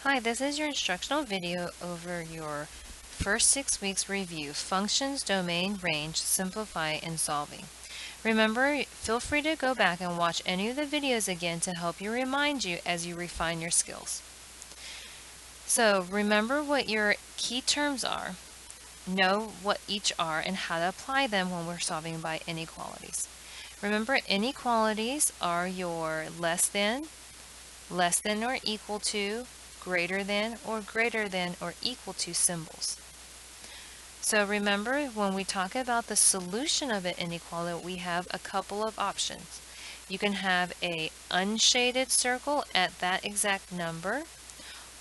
Hi, this is your instructional video over your first 6 weeks review, functions, domain, range, simplify, and solving. Remember, feel free to go back and watch any of the videos again to help you remind you as you refine your skills. So remember what your key terms are, know what each are, and how to apply them when we're solving by inequalities. Remember, inequalities are your less than or equal to, greater than or equal to symbols. So remember, when we talk about the solution of an inequality, we have a couple of options. You can have a unshaded circle at that exact number,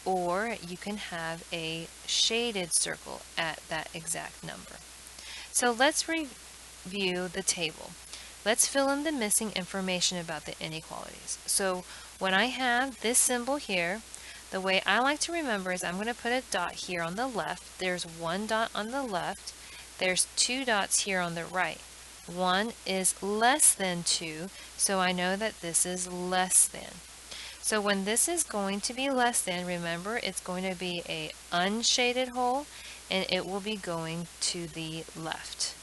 or you can have a shaded circle at that exact number. So let's review the table. Let's fill in the missing information about the inequalities. So when I have this symbol here, the way I like to remember is I'm going to put a dot here on the left. There's one dot on the left. There's two dots here on the right. One is less than 2, so I know that this is less than. So when this is going to be less than, remember it's going to be a unshaded hole and it will be going to the left.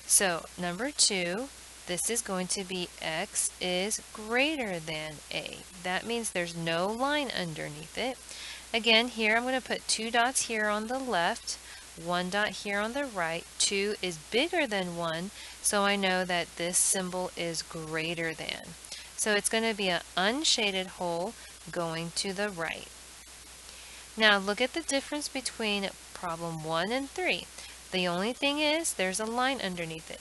So number 2, this is going to be x is greater than a. That means there's no line underneath it. Again, here I'm going to put 2 dots here on the left, 1 dot here on the right. 2 is bigger than 1, so I know that this symbol is greater than. So it's going to be an unshaded hole going to the right. Now look at the difference between problem 1 and 3. The only thing is there's a line underneath it.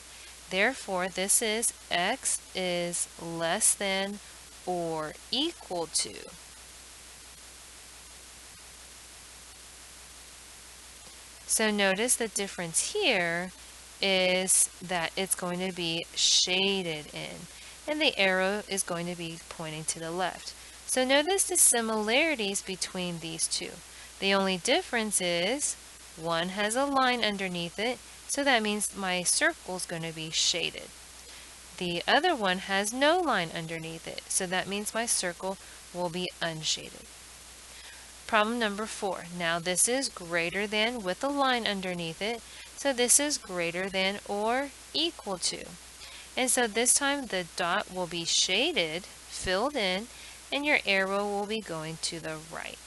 Therefore, this is x is less than or equal to. So notice the difference here is that it's going to be shaded in, and the arrow is going to be pointing to the left. So notice the similarities between these two. The only difference is one has a line underneath it, so that means my circle is going to be shaded. The other one has no line underneath it, so that means my circle will be unshaded. Problem number 4. Now this is greater than with a line underneath it, so this is greater than or equal to. And so this time the dot will be shaded, filled in, and your arrow will be going to the right.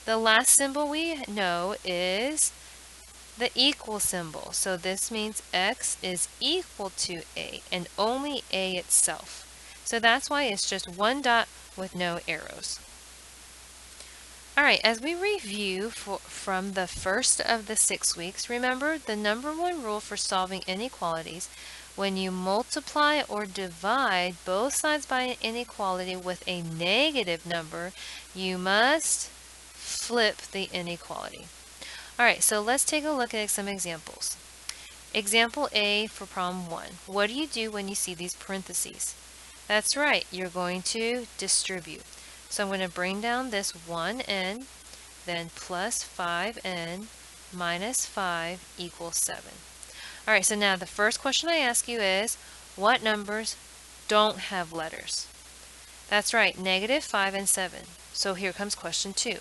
The last symbol we know is the equal symbol. So this means x is equal to a, and only a itself. So that's why it's just one dot with no arrows. Alright, as we review from the first of the 6 weeks, remember the number one rule for solving inequalities: when you multiply or divide both sides by an inequality with a negative number, you must flip the inequality. Alright, so let's take a look at some examples. Example A for problem 1. What do you do when you see these parentheses? That's right, you're going to distribute. So I'm going to bring down this 1n, then plus 5n minus 5 equals 7. Alright, so now the first question I ask you is, what numbers don't have letters? That's right, negative 5 and 7. So here comes question 2.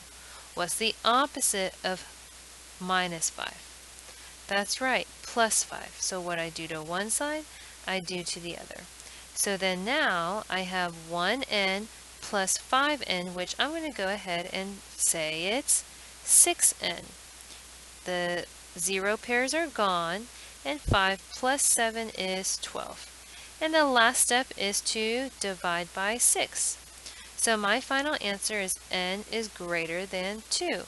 What's the opposite of minus 5? That's right, plus 5. So what I do to one side, I do to the other. So then now I have 1n plus 5n, which I'm going to go ahead and say it's 6n. The 0 pairs are gone, and 5 plus 7 is 12. And the last step is to divide by 6. So my final answer is n is greater than 2.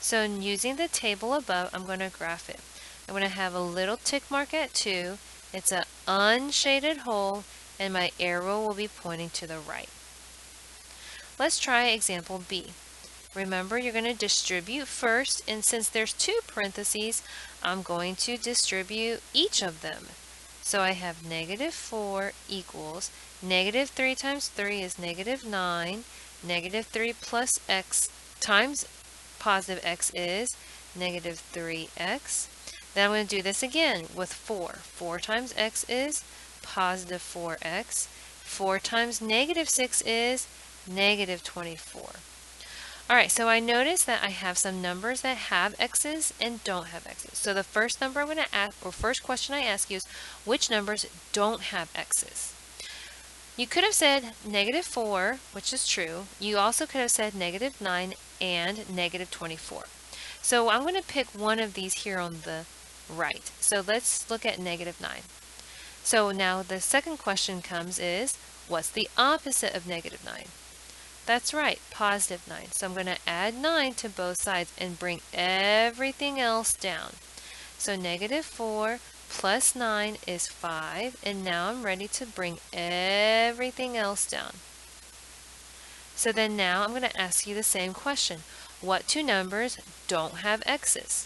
So using the table above, I'm going to graph it. I'm going to have a little tick mark at 2. It's an unshaded hole, and my arrow will be pointing to the right. Let's try example B. Remember, you're going to distribute first, and since there's 2 parentheses, I'm going to distribute each of them. So I have negative 4 equals negative 3 times 3 is negative 9, negative 3 plus x times positive x is negative 3x. Then I'm going to do this again with 4. 4 times x is positive 4x. 4 times negative 6 is negative 24. All right, so I noticed that I have some numbers that have x's and don't have x's. So the first number I'm going to ask, or first question I ask you is, which numbers don't have x's? You could have said -4, which is true. You also could have said -9 and -24. So I'm going to pick one of these here on the right. So let's look at -9. So now the second question comes is, what's the opposite of -9? That's right, +9. So I'm going to add 9 to both sides and bring everything else down. So -4 plus 9 is 5, and now I'm ready to bring everything else down. So then now I'm going to ask you the same question. What two numbers don't have x's?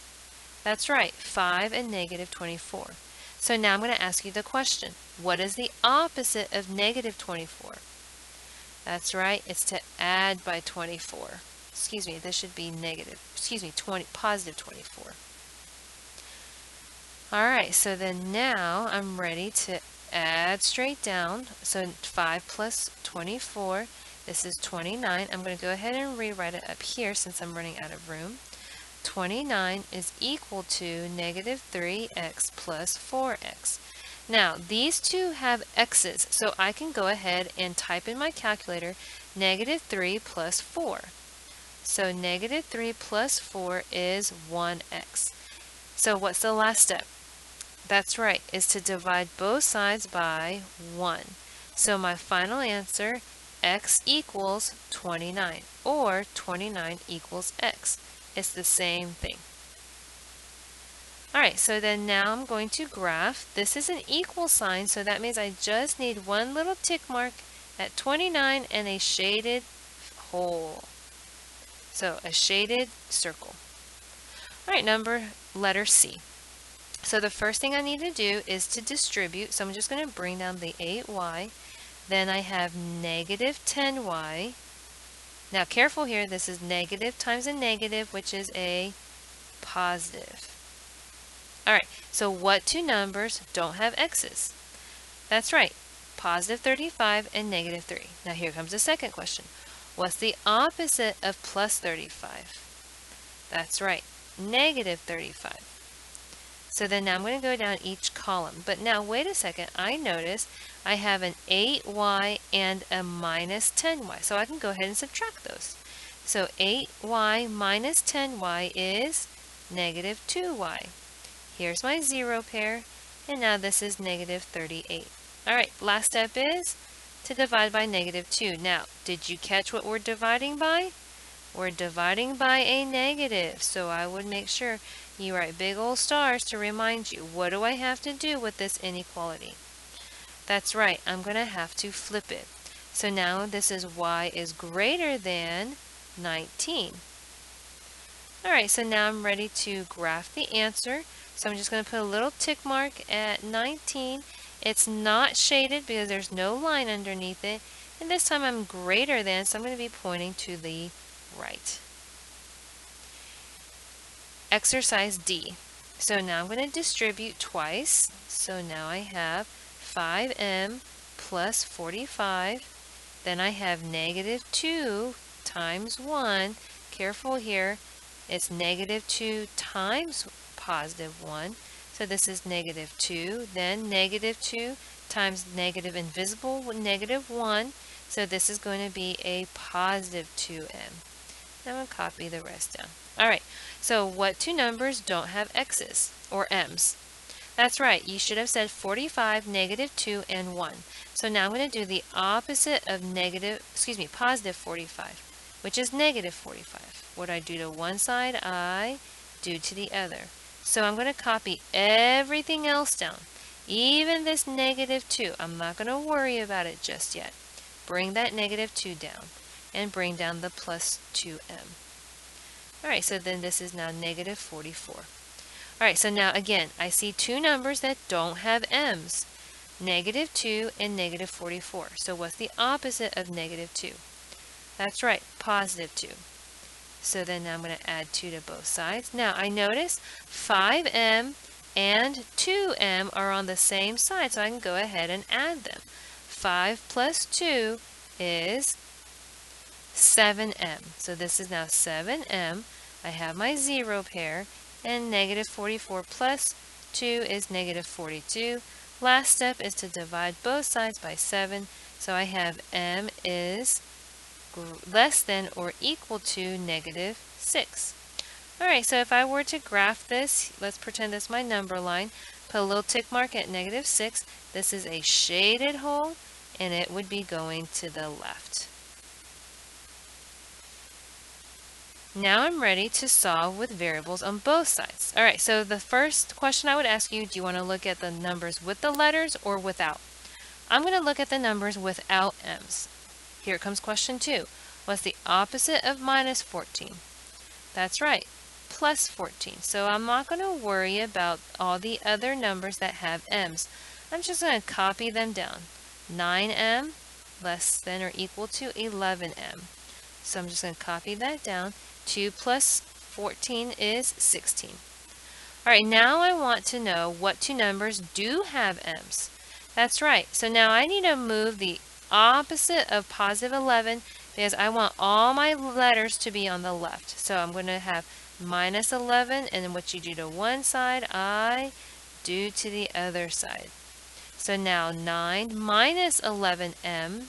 That's right, 5 and -24. So now I'm going to ask you the question. What is the opposite of -24? That's right, it's to add by 24. Excuse me, this should be +24. Alright, so then now I'm ready to add straight down. So 5 plus 24, this is 29. I'm going to go ahead and rewrite it up here since I'm running out of room. 29 is equal to -3x plus 4x. Now, these two have x's, so I can go ahead and type in my calculator -3 plus 4. So -3 plus 4 is 1x. So what's the last step? That's right, is to divide both sides by 1. So my final answer, x equals 29, or 29 equals x. It's the same thing. Alright, so then now I'm going to graph. This is an equal sign, so that means I just need one little tick mark at 29 and a shaded hole. So a shaded circle. Alright, letter C. So the first thing I need to do is to distribute. So I'm just going to bring down the 8y. Then I have -10y. Now careful here, this is negative times a negative, which is a positive. Alright, so what two numbers don't have x's? That's right, +35 and -3. Now here comes the second question. What's the opposite of +35? That's right, -35. So then now I'm going to go down each column. But now wait a second, I notice I have an 8y and a -10y. So I can go ahead and subtract those. So 8y minus 10y is -2y. Here's my 0 pair, and now this is -38. Alright, last step is to divide by -2. Now, did you catch what we're dividing by? We're dividing by a negative, so I would make sure you write big old stars to remind you, what do I have to do with this inequality? That's right, I'm going to have to flip it. So now this is y is greater than 19. Alright, so now I'm ready to graph the answer. So I'm just going to put a little tick mark at 19. It's not shaded because there's no line underneath it. And this time I'm greater than, so I'm going to be pointing to the right. Exercise D. So now I'm going to distribute twice. So now I have 5m plus 45. Then I have -2 times 1. Careful here. It's -2 times +1. So this is -2. Then -2 times negative invisible -1. So this is going to be a +2m. I'm going to copy the rest down. Alright, so what two numbers don't have x's, or m's? That's right, you should have said 45, -2, and 1. So now I'm going to do the opposite of +45, which is -45. What I do to one side, I do to the other. So I'm going to copy everything else down, even this -2. I'm not going to worry about it just yet. Bring that -2 down, and bring down the +2m. Alright, so then this is now -44. Alright, so now again, I see two numbers that don't have m's, -2 and -44. So what's the opposite of -2? That's right, +2. So then now I'm going to add 2 to both sides. Now I notice 5m and 2m are on the same side, so I can go ahead and add them. 5 plus 2 is 7m. So this is now 7m. I have my 0 pair, and negative 44 plus 2 is negative 42. Last step is to divide both sides by 7. So I have m is less than or equal to negative 6. Alright, so if I were to graph this, let's pretend this is my number line. Put a little tick mark at negative 6. This is a shaded hole, and it would be going to the left. Now I'm ready to solve with variables on both sides. Alright, so the first question I would ask you, do you want to look at the numbers with the letters or without? I'm going to look at the numbers without m's. Here comes question 2. What's the opposite of minus 14? That's right, plus 14. So I'm not going to worry about all the other numbers that have m's. I'm just going to copy them down. 9m less than or equal to 11m. So I'm just going to copy that down. 2 plus 14 is 16. Alright, now I want to know what two numbers do have m's. That's right. So now I need to move the opposite of positive 11 because I want all my letters to be on the left. So I'm going to have minus 11, and then what you do to one side, I do to the other side. So now 9 minus 11m,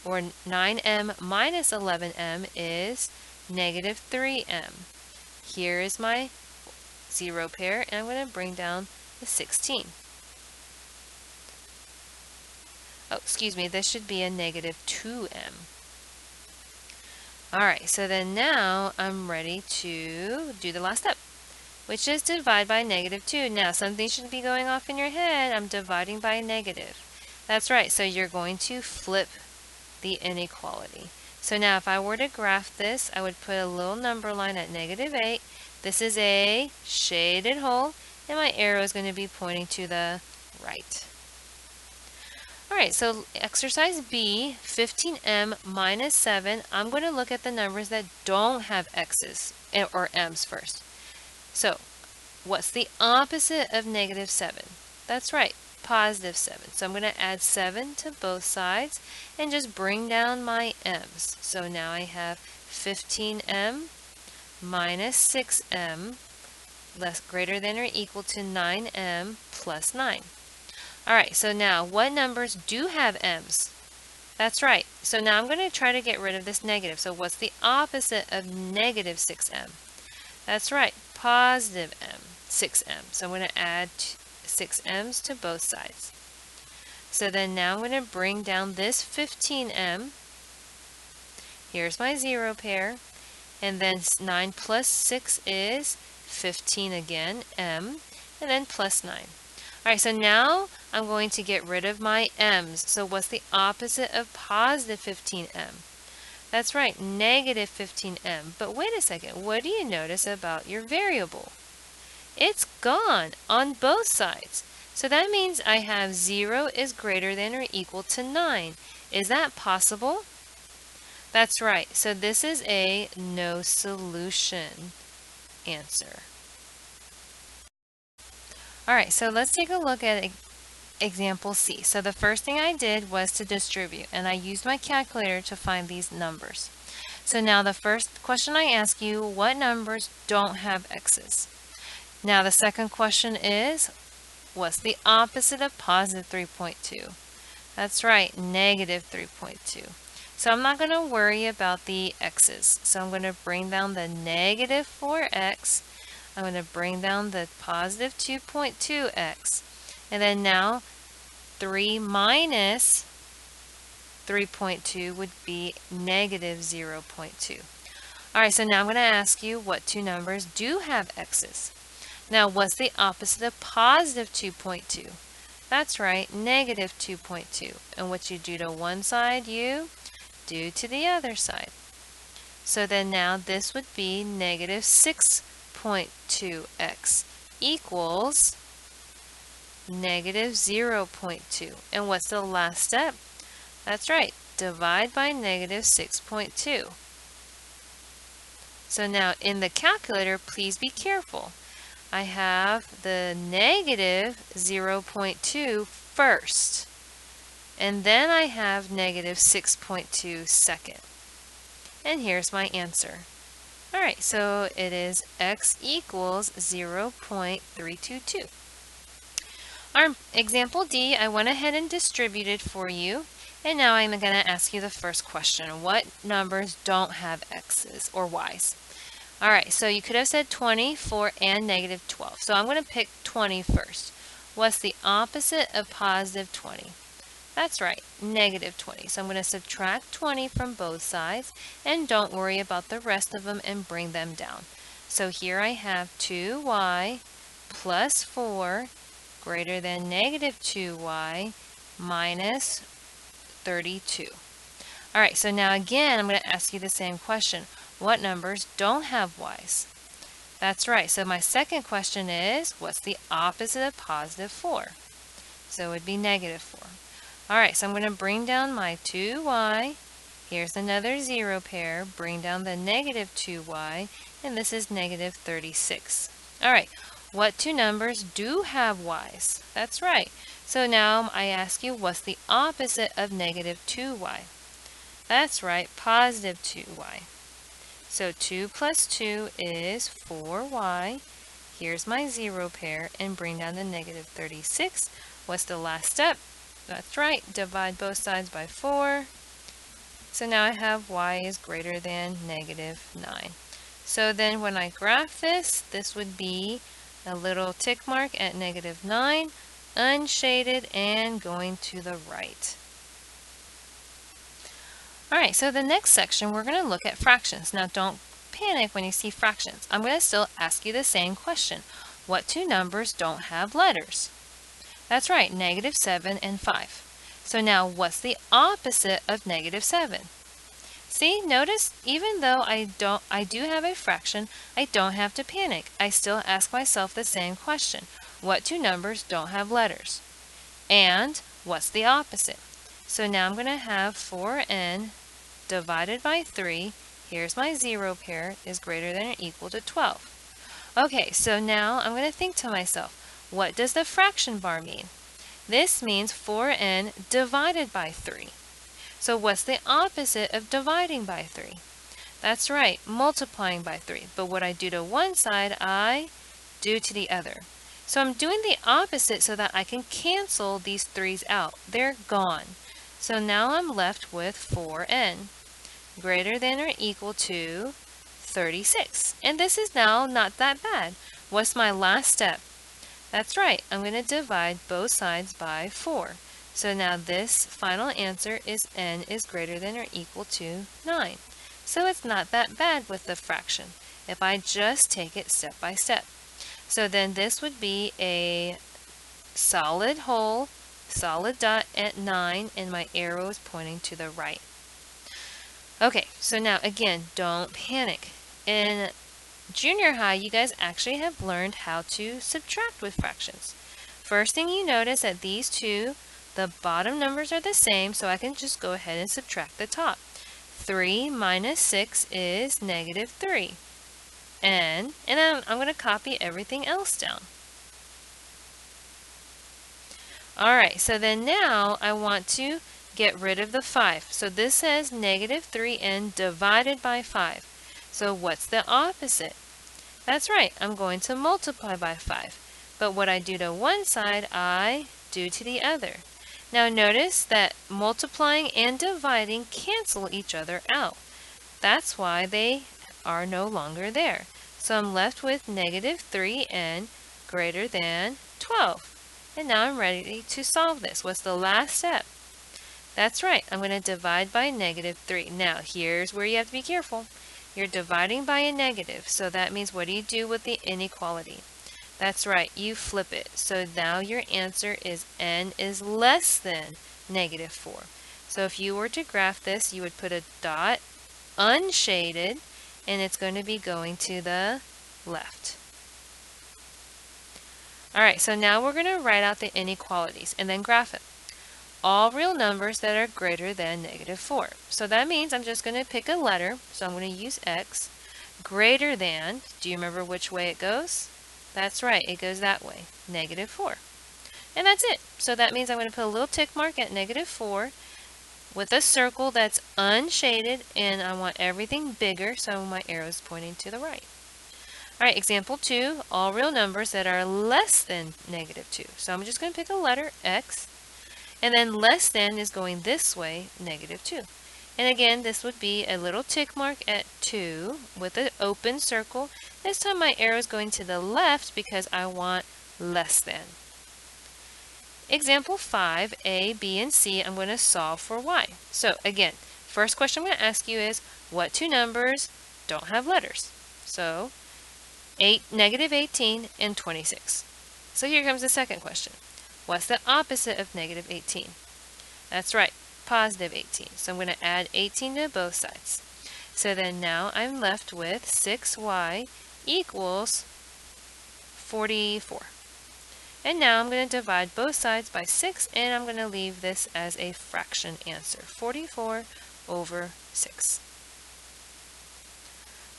or 9m minus 11m is negative 3m. Here is my 0 pair, and I'm going to bring down the 16. Oh, excuse me, this should be a negative 2m. Alright, so then now I'm ready to do the last step, which is to divide by negative 2. Now, something should be going off in your head. I'm dividing by a negative. That's right, so you're going to flip the inequality. So now if I were to graph this, I would put a little number line at negative 8. This is a shaded hole, and my arrow is going to be pointing to the right. Alright, so exercise B, 15m minus 7. I'm going to look at the numbers that don't have x's or m's first. So, what's the opposite of negative 7? That's right, positive 7. So I'm going to add 7 to both sides and just bring down my m's. So now I have 15m minus 6m less greater than or equal to 9m plus 9. Alright, so now what numbers do have m's? That's right. So now I'm going to try to get rid of this negative. So what's the opposite of negative 6m? That's right, positive m, 6m. So I'm going to add 6m's to both sides. So then now I'm going to bring down this 15m. Here's my 0 pair. And then 9 plus 6 is 15 again, m, and then plus 9. Alright, so now I'm going to get rid of my m's. So what's the opposite of positive 15m? That's right, negative 15m. But wait a second, what do you notice about your variable? It's gone on both sides. So that means I have 0 is greater than or equal to 9. Is that possible? That's right. So this is a no solution answer. Alright, so let's take a look at example C. So the first thing I did was to distribute, and I used my calculator to find these numbers. So now the first question I ask you, what numbers don't have x's? Now the second question is, what's the opposite of positive 3.2? That's right, negative 3.2. So I'm not going to worry about the x's. So I'm going to bring down the negative 4x. I'm going to bring down the positive 2.2x. And then now 3 minus 3.2 would be negative 0.2. Alright, so now I'm going to ask you what two numbers do have x's. Now what's the opposite of positive 2.2? That's right, negative 2.2. And what you do to one side, you do to the other side. So then now this would be negative 6.2x equals negative 0.2. And what's the last step? That's right, divide by negative 6.2. So now in the calculator, please be careful. I have the negative 0.2 first, and then I have negative 6.2 second. and here's my answer. Alright, so it is x equals 0.322. Our example D, I went ahead and distributed for you, and now I'm going to ask you the first question. What numbers don't have x's or y's? Alright, so you could have said 20, 4, and negative 12. So I'm going to pick 20 first. What's the opposite of positive 20? That's right, negative 20. So I'm going to subtract 20 from both sides, and don't worry about the rest of them and bring them down. So here I have 2y plus 4 greater than negative 2y minus 32. Alright, so now again, I'm going to ask you the same question. What numbers don't have y's? That's right, so my second question is, what's the opposite of positive 4? So it would be negative 4. Alright, so I'm going to bring down my 2y. Here's another 0 pair. Bring down the negative 2y, and this is negative 36. Alright, what two numbers do have y's? That's right. So now I ask you, what's the opposite of negative 2y? That's right, positive 2y. So 2 plus 2 is 4y. Here's my 0 pair, and bring down the negative 36. What's the last step? That's right, divide both sides by 4. So now I have y is greater than negative 9. So then when I graph this, this would be a little tick mark at negative 9, unshaded and going to the right. Alright, so the next section we're going to look at fractions. Now don't panic when you see fractions. I'm going to still ask you the same question. What two numbers don't have letters? That's right, negative 7 and 5. So now what's the opposite of negative 7? See, notice even though I do have a fraction, I don't have to panic. I still ask myself the same question. What two numbers don't have letters? And what's the opposite? So now I'm going to have 4n divided by 3. Here's my 0 pair is greater than or equal to 12. Okay, so now I'm going to think to myself, what does the fraction bar mean? This means 4n divided by 3. So what's the opposite of dividing by 3? That's right, multiplying by 3. But what I do to one side, I do to the other. So I'm doing the opposite so that I can cancel these 3's out. They're gone. So now I'm left with 4n greater than or equal to 36. And this is now not that bad. What's my last step? That's right, I'm going to divide both sides by 4. So now this final answer is n is greater than or equal to 9. So it's not that bad with the fraction if I just take it step by step. So then this would be a solid whole, solid dot at 9, and my arrow is pointing to the right. Okay, so now again, don't panic. In junior high, you guys actually have learned how to subtract with fractions. First thing you notice that these two, the bottom numbers are the same, so I can just go ahead and subtract the top. 3 minus 6 is negative 3. And then I'm going to copy everything else down. Alright, so then now I want to get rid of the 5. So this says negative 3n divided by 5. So what's the opposite? That's right, I'm going to multiply by 5. But what I do to one side, I do to the other. Now notice that multiplying and dividing cancel each other out. That's why they are no longer there. So I'm left with negative 3n greater than 12. And now I'm ready to solve this. What's the last step? That's right, I'm going to divide by negative 3. Now here's where you have to be careful. You're dividing by a negative, so that means what do you do with the inequality? That's right, you flip it. So now your answer is n is less than negative 4. So if you were to graph this, you would put a dot unshaded, and it's going to be going to the left. Alright, so now we're going to write out the inequalities and then graph it. All real numbers that are greater than negative 4. So that means I'm just going to pick a letter, so I'm going to use x, greater than, do you remember which way it goes? That's right, it goes that way, negative 4. And that's it. So that means I'm going to put a little tick mark at negative 4. with a circle that's unshaded, and I want everything bigger, so my arrow is pointing to the right. All right, example 2, all real numbers that are less than -2. So I'm just going to pick a letter, X, and then less than is going this way, -2. And again, this would be a little tick mark at 2 with an open circle. This time my arrow is going to the left because I want less than. Example 5, A, B, and C, I'm going to solve for y. So again, first question I'm going to ask you is, what two numbers don't have letters? So -18 and 26. So here comes the second question. What's the opposite of -18? That's right, +18. So I'm going to add 18 to both sides. So then now I'm left with 6y equals 44. And now I'm going to divide both sides by 6, and I'm going to leave this as a fraction answer, 44 over 6.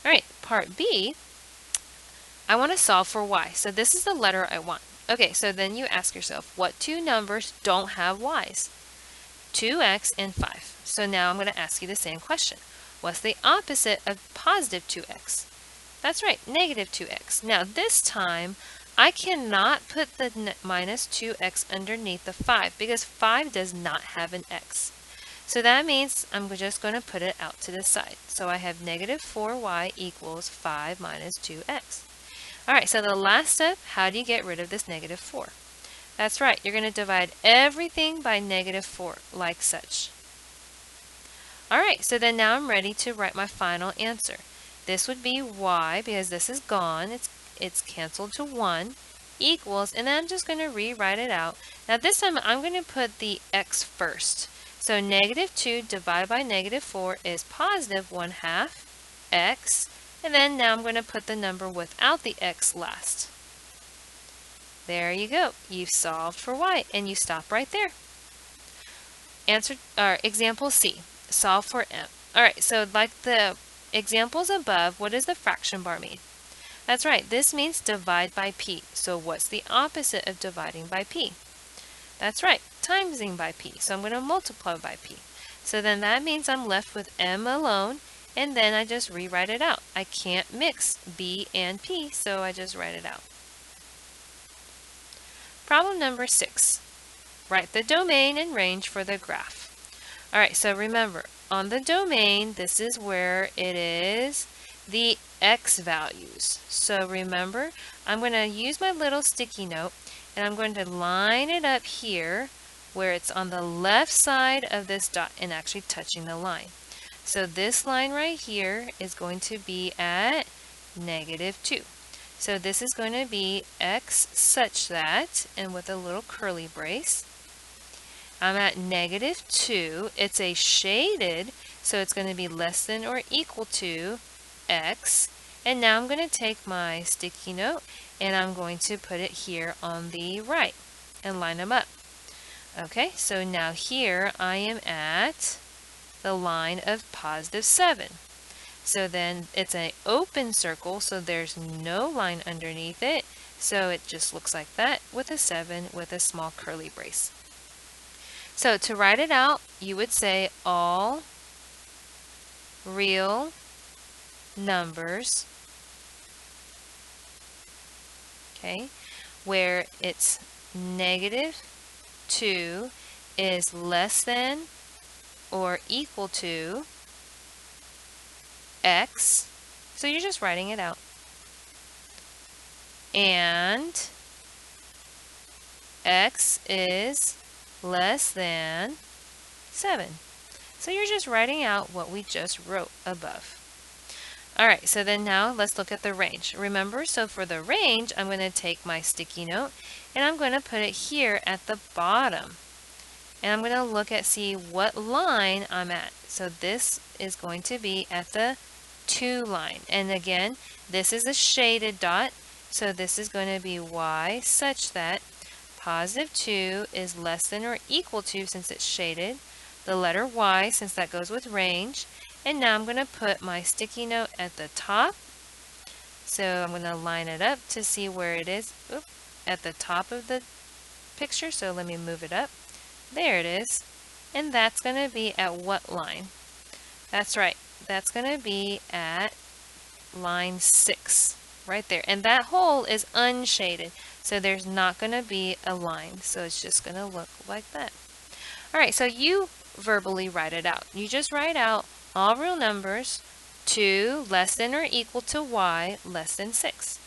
All right, part B, I want to solve for y. So this is the letter I want. Okay, so then you ask yourself, what two numbers don't have y's? 2x and 5. So now I'm going to ask you the same question. What's the opposite of +2x? That's right, -2x. Now this time, I cannot put the -2x underneath the 5 because 5 does not have an x. So that means I'm just going to put it out to the side. So I have -4y equals 5 minus 2x. All right, so the last step, how do you get rid of this -4? That's right, you're going to divide everything by -4, like such. All right, so then now I'm ready to write my final answer. This would be y, because this is gone, it's canceled to 1, equals, and then I'm just going to rewrite it out. Now this time I'm going to put the x first. So -2 divided by -4 is +1/2 x, and then now I'm going to put the number without the x last. There you go. You've solved for y, and you stop right there. Example C, solve for m. All right, so like the examples above, what does the fraction bar mean? That's right, this means divide by p. So what's the opposite of dividing by p? That's right, timesing by p. So I'm going to multiply by p. So then that means I'm left with m alone, and then I just rewrite it out. I can't mix b and p, so I just write it out. Problem number 6. Write the domain and range for the graph. All right, so remember, on the domain, this is where it is the x values. So remember, I'm going to use my little sticky note, and I'm going to line it up here where it's on the left side of this dot and actually touching the line. So this line right here is going to be at -2. So this is going to be x such that, and with a little curly brace, I'm at -2. It's a shaded, so it's going to be less than or equal to x. And now I'm going to take my sticky note and I'm going to put it here on the right and line them up. Okay, so now here I am at the line of +7. So then it's an open circle, so there's no line underneath it. So it just looks like that with a 7 with a small curly brace. So to write it out, you would say all real numbers, okay, where it's -2 is less than or equal to x. So you're just writing it out. And x is less than 7. So you're just writing out what we just wrote above. All right, so then now let's look at the range. Remember, so for the range, I'm going to take my sticky note and I'm going to put it here at the bottom. And I'm going to look at, see what line I'm at. So this is going to be at the 2 line. And again, this is a shaded dot. So this is going to be y such that +2 is less than or equal to, since it's shaded, the letter y, since that goes with range. And now I'm going to put my sticky note at the top. So I'm going to line it up to see where it is. At the top of the picture. So let me move it up. There it is. And that's going to be at what line? That's right. That's going to be at line 6, right there. And that hole is unshaded, so there's not going to be a line. So it's just going to look like that. All right, so you verbally write it out. You just write out all real numbers, 2 less than or equal to y less than 6.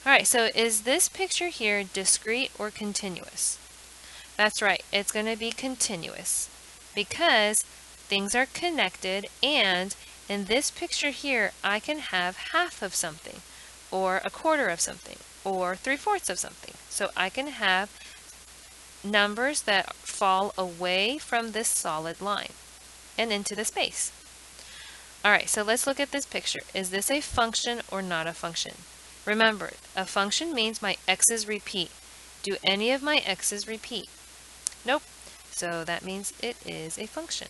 All right, so is this picture here discrete or continuous? That's right, it's going to be continuous because things are connected, and in this picture here, I can have half of something, or a quarter of something, or 3/4 of something. So I can have numbers that fall away from this solid line and into the space. All right, so let's look at this picture. Is this a function or not a function? Remember, a function means my x's repeat. Do any of my x's repeat? Nope. So that means it is a function.